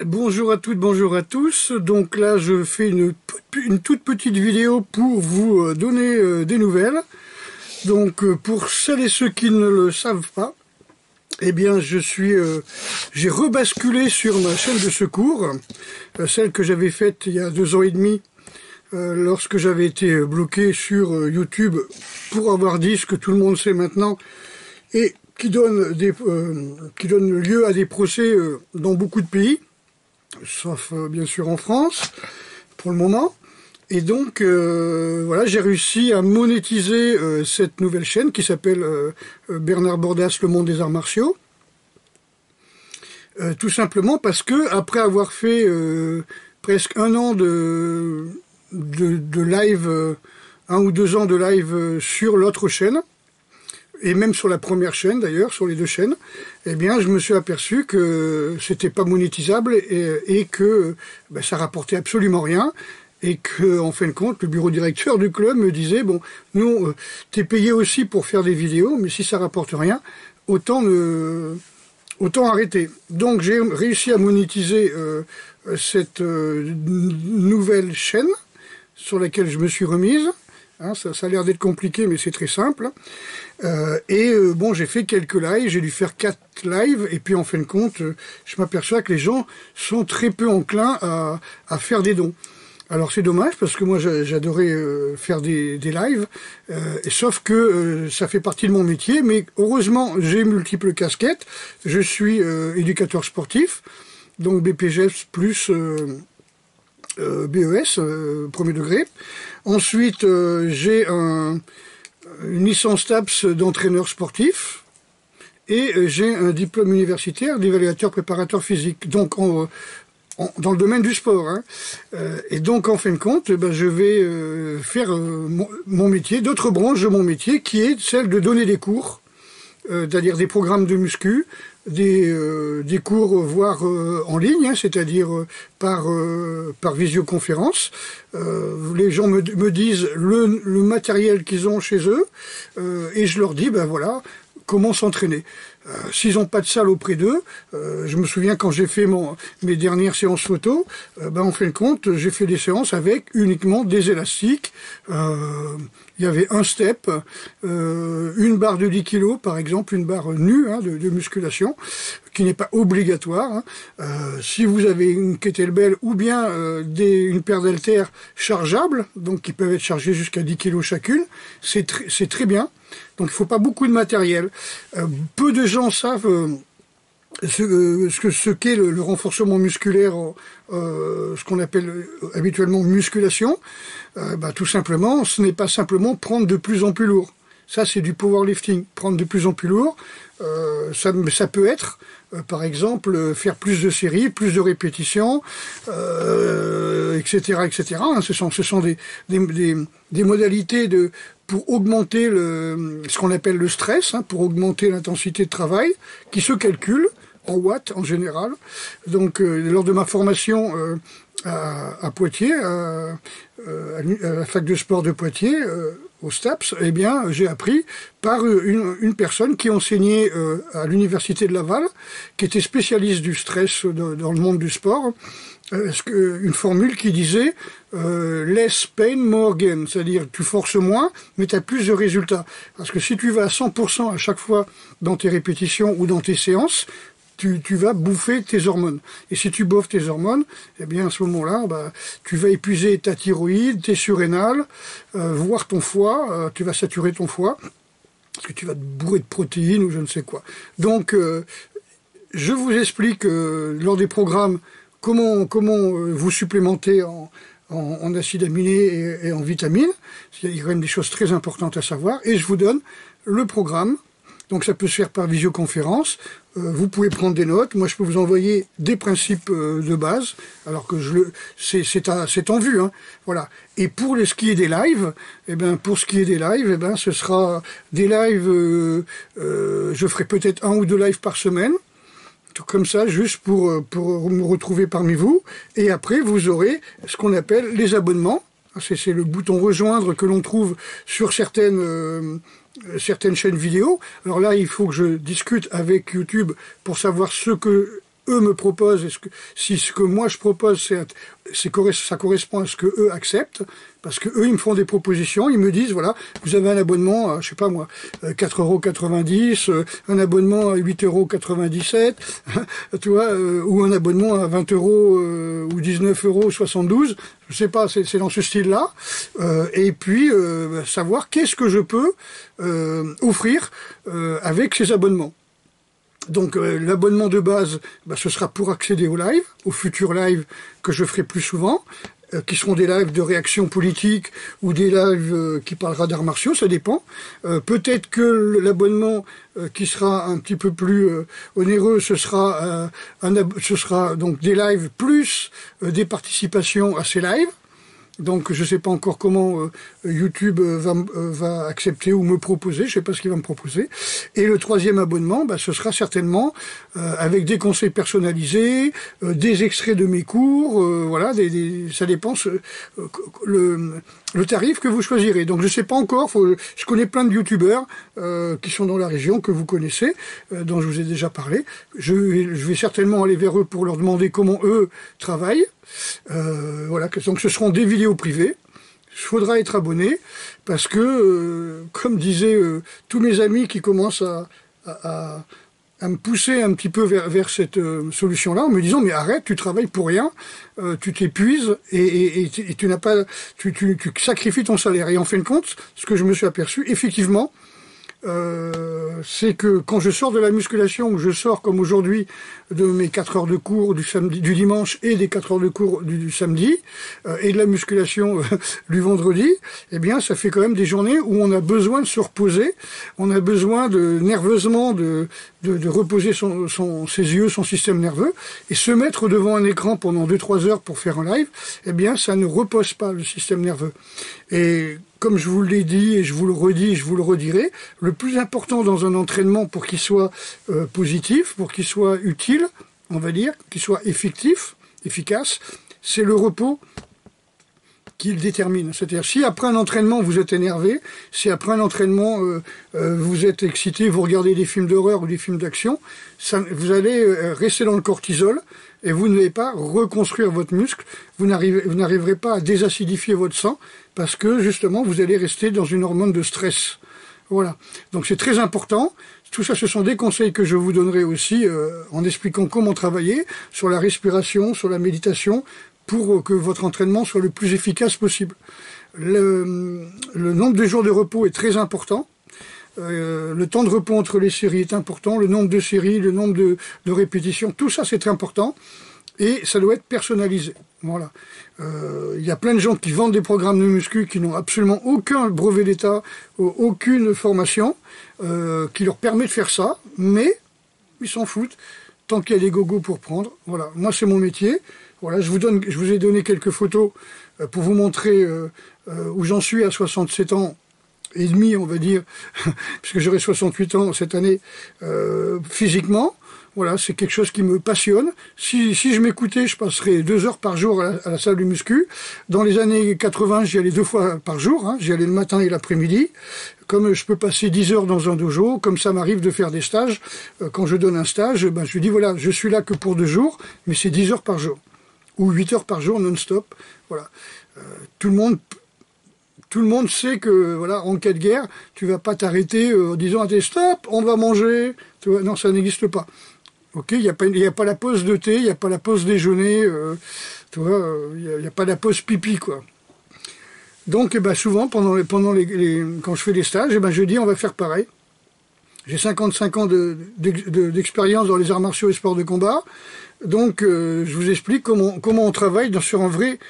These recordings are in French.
Bonjour à toutes, bonjour à tous. Donc là, je fais une toute petite vidéo pour vous donner des nouvelles. Donc pour celles et ceux qui ne le savent pas, eh bien j'ai rebasculé sur ma chaîne de secours, celle que j'avais faite il y a 2 ans et demi, lorsque j'avais été bloqué sur YouTube pour avoir dit ce que tout le monde sait maintenant et qui donne lieu à des procès dans beaucoup de pays, sauf bien sûr en France, pour le moment. Et donc, voilà, j'ai réussi à monétiser cette nouvelle chaîne qui s'appelle Bernard Bordas, le monde des arts martiaux. Tout simplement parce que, après avoir fait presque 1 an de live, 1 ou 2 ans de live sur l'autre chaîne, et même sur la première chaîne d'ailleurs, sur les 2 chaînes, eh bien je me suis aperçu que c'était pas monétisable et que ça rapportait absolument rien, et que en fin de compte le bureau directeur du club me disait bon, nous t'es payé aussi pour faire des vidéos, mais si ça rapporte rien, autant arrêter. Donc j'ai réussi à monétiser cette nouvelle chaîne sur laquelle je me suis remise. Hein, ça a l'air d'être compliqué, mais c'est très simple. Bon, j'ai fait quelques lives, j'ai dû faire 4 lives, et puis en fin de compte, je m'aperçois que les gens sont très peu enclins à faire des dons. Alors c'est dommage, parce que moi j'adorais faire des lives, sauf que ça fait partie de mon métier, mais heureusement j'ai multiples casquettes. Je suis éducateur sportif, donc BPGEPS plus BES, premier degré. Ensuite, j'ai une licence TAPS d'entraîneur sportif et j'ai un diplôme universitaire d'évaluateur préparateur physique, donc dans le domaine du sport. Hein. Et donc, en fin de compte, je vais faire mon métier, d'autres branches de mon métier, qui est celle de donner des cours, c'est-à-dire des programmes de muscu, des cours voire en ligne, hein, c'est-à-dire par visioconférence. Les gens me disent le matériel qu'ils ont chez eux et je leur dis voilà comment s'entraîner. S'ils n'ont pas de salle auprès d'eux, je me souviens quand j'ai fait mes dernières séances photo, en fin de compte, j'ai fait des séances avec uniquement des élastiques. Il y avait un step, une barre de 10 kg par exemple, une barre nue de musculation, qui n'est pas obligatoire. Hein. Si vous avez une kettlebell ou bien une paire d'haltères chargeables, donc qui peuvent être chargées jusqu'à 10 kg chacune, c'est très bien. Donc il ne faut pas beaucoup de matériel. Peu de gens savent ce qu'est le renforcement musculaire, ce qu'on appelle habituellement musculation. Tout simplement, ce n'est pas simplement prendre de plus en plus lourd. Ça, c'est du powerlifting. Prendre de plus en plus lourd, ça peut être, par exemple, faire plus de séries, plus de répétitions, etc., etc. Hein, ce sont des modalités pour augmenter ce qu'on appelle le stress, hein, pour augmenter l'intensité de travail, qui se calcule en watts en général. Donc, lors de ma formation à Poitiers, à la fac de sport de Poitiers, au STAPS, eh bien, j'ai appris par une personne qui enseignait à l'université de Laval, qui était spécialiste du stress dans le monde du sport, une formule qui disait less pain, more gain, c'est-à-dire tu forces moins, mais tu as plus de résultats. Parce que si tu vas à 100% à chaque fois dans tes répétitions ou dans tes séances, tu vas bouffer tes hormones. Et si tu bouffes tes hormones, eh bien à ce moment-là, tu vas épuiser ta thyroïde, tes surrénales, voire ton foie, tu vas saturer ton foie, parce que tu vas te bourrer de protéines ou je ne sais quoi. Donc, je vous explique lors des programmes comment vous supplémenter en acides aminés et en vitamines. Il y a quand même des choses très importantes à savoir. Et je vous donne le programme. Donc ça peut se faire par visioconférence. Vous pouvez prendre des notes. Moi, je peux vous envoyer des principes de base, alors que c'est en vue. Hein. Voilà. Et pour ce qui est des lives, ce sera des lives. Je ferai peut-être 1 ou 2 lives par semaine. Tout comme ça, juste pour me retrouver parmi vous. Et après, vous aurez ce qu'on appelle les abonnements. C'est le bouton rejoindre que l'on trouve sur certaines chaînes vidéo. Alors là, il faut que je discute avec YouTube pour savoir ce que eux me proposent, si ce que moi je propose, ça correspond à ce que eux acceptent, parce que eux ils me font des propositions, ils me disent voilà, vous avez un abonnement à, je sais pas moi, 4,90 €, un abonnement à 8,97 €, tu vois, ou un abonnement à 20 € ou 19,72 €, je sais pas, c'est dans ce style-là, et puis savoir qu'est-ce que je peux offrir avec ces abonnements. Donc l'abonnement de base, ce sera pour accéder aux lives, aux futurs lives que je ferai plus souvent, qui seront des lives de réaction politique ou des lives qui parlera d'arts martiaux, ça dépend. Peut-être que l'abonnement qui sera un petit peu plus onéreux, ce sera donc des lives plus des participations à ces lives. Donc je ne sais pas encore comment YouTube va accepter ou me proposer, je ne sais pas ce qu'il va me proposer. Et le troisième abonnement, ce sera certainement avec des conseils personnalisés, des extraits de mes cours, voilà, ça dépend le tarif que vous choisirez. Donc je ne sais pas encore, je connais plein de youtubeurs qui sont dans la région, que vous connaissez, dont je vous ai déjà parlé. Je vais certainement aller vers eux pour leur demander comment eux travaillent. Voilà, donc ce seront des vidéos privées. Il faudra être abonné parce que, comme disaient tous mes amis qui commencent à me pousser un petit peu vers cette solution-là, en me disant mais arrête, tu travailles pour rien, tu t'épuises et tu n'as pas, tu sacrifies ton salaire. Et en fin de compte, ce que je me suis aperçu, effectivement, c'est que quand je sors de la musculation, ou je sors comme aujourd'hui de mes 4 heures de cours du dimanche et des 4 heures de cours du samedi, et de la musculation du vendredi, eh bien ça fait quand même des journées où on a besoin de se reposer, on a besoin nerveusement de reposer ses yeux, son système nerveux, et se mettre devant un écran pendant 2-3 heures pour faire un live, eh bien ça ne repose pas le système nerveux. Et comme je vous l'ai dit, et je vous le redis, et je vous le redirai, le plus important dans un entraînement pour qu'il soit positif, pour qu'il soit utile, on va dire, qu'il soit efficace, c'est le repos qui le détermine. C'est-à-dire, si après un entraînement vous êtes énervé, si après un entraînement vous êtes excité, vous regardez des films d'horreur ou des films d'action, vous allez rester dans le cortisol et vous n'allez pas reconstruire votre muscle, vous n'arriverez pas à désacidifier votre sang parce que justement vous allez rester dans une hormone de stress. Voilà. Donc c'est très important. Tout ça, ce sont des conseils que je vous donnerai aussi en expliquant comment travailler sur la respiration, sur la méditation, pour que votre entraînement soit le plus efficace possible. Le nombre de jours de repos est très important. Le temps de repos entre les séries est important. Le nombre de séries, le nombre de répétitions, tout ça c'est très important. Et ça doit être personnalisé. Voilà. Il y a plein de gens qui vendent des programmes de muscu qui n'ont absolument aucun brevet d'État, aucune formation qui leur permet de faire ça, mais ils s'en foutent tant qu'il y a des gogos pour prendre. Voilà. Moi c'est mon métier. Voilà, je vous ai donné quelques photos pour vous montrer où j'en suis à 67 ans et demi, on va dire, puisque j'aurai 68 ans cette année, physiquement. Voilà, c'est quelque chose qui me passionne. Si je m'écoutais, je passerais 2 heures par jour à la salle de muscu. Dans les années 80, j'y allais 2 fois par jour. J'y allais le matin et l'après-midi. Comme je peux passer 10 heures dans un dojo, comme ça m'arrive de faire des stages. Quand je donne un stage, je dis voilà, je suis là que pour 2 jours, mais c'est 10 heures par jour. Ou 8 heures par jour non-stop. Voilà. Tout le monde sait que, voilà, en cas de guerre, tu vas pas t'arrêter en disant « stop, on va manger ». Non, ça n'existe pas. Ok, il n'y a pas la pause de thé, il n'y a pas la pause déjeuner, tu vois, il n'y a pas la pause pipi, quoi. Donc, souvent, quand je fais des stages, je dis on va faire pareil. J'ai 55 ans d'expérience dans les arts martiaux et sports de combat. Donc, je vous explique comment on travaille sur un vrai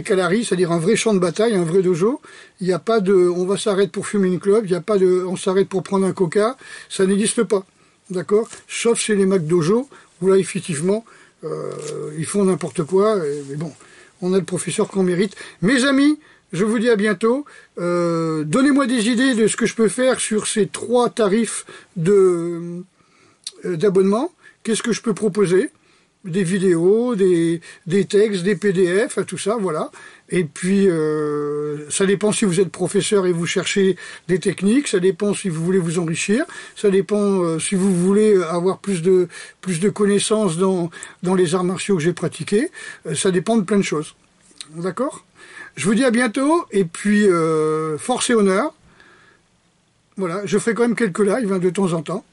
calari, c'est-à-dire un vrai champ de bataille, un vrai dojo. Il n'y a pas de on va s'arrêter pour fumer une clope, il n'y a pas de on s'arrête pour prendre un coca, ça n'existe pas. D'accord? Sauf chez les Mac Dojo, où là, effectivement, ils font n'importe quoi. Mais bon, on a le professeur qu'on mérite. Mes amis, je vous dis à bientôt. Donnez-moi des idées de ce que je peux faire sur ces 3 tarifs d'abonnement. Qu'est-ce que je peux proposer? des vidéos, des textes, des PDF, tout ça, voilà. Et puis, ça dépend si vous êtes professeur et vous cherchez des techniques, ça dépend si vous voulez vous enrichir, ça dépend si vous voulez avoir plus de connaissances dans les arts martiaux que j'ai pratiqués, ça dépend de plein de choses. D'accord ? Je vous dis à bientôt, et puis force et honneur. Voilà, je ferai quand même quelques lives de temps en temps.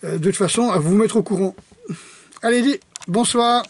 De toute façon, à vous mettre au courant. Allez, bonsoir.